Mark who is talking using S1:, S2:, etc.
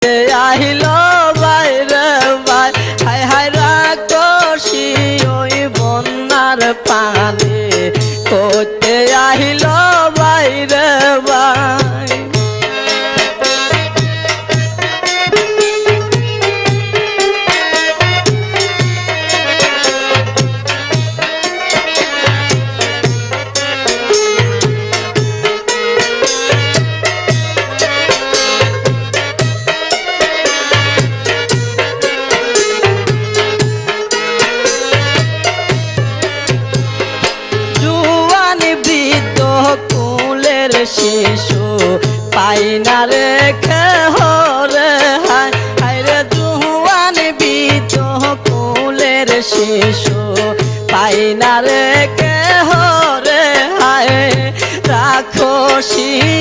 S1: আহিল বাইরে by high high রাক্ষসী ওই বন্যার পানে করতে আহিল বাইরে বাই শিশু পাই না রেখে হরে হায় হায় রে জুয়ান বিত কুলের শিশু পাই না রেখে হরে হায় রাক্ষসী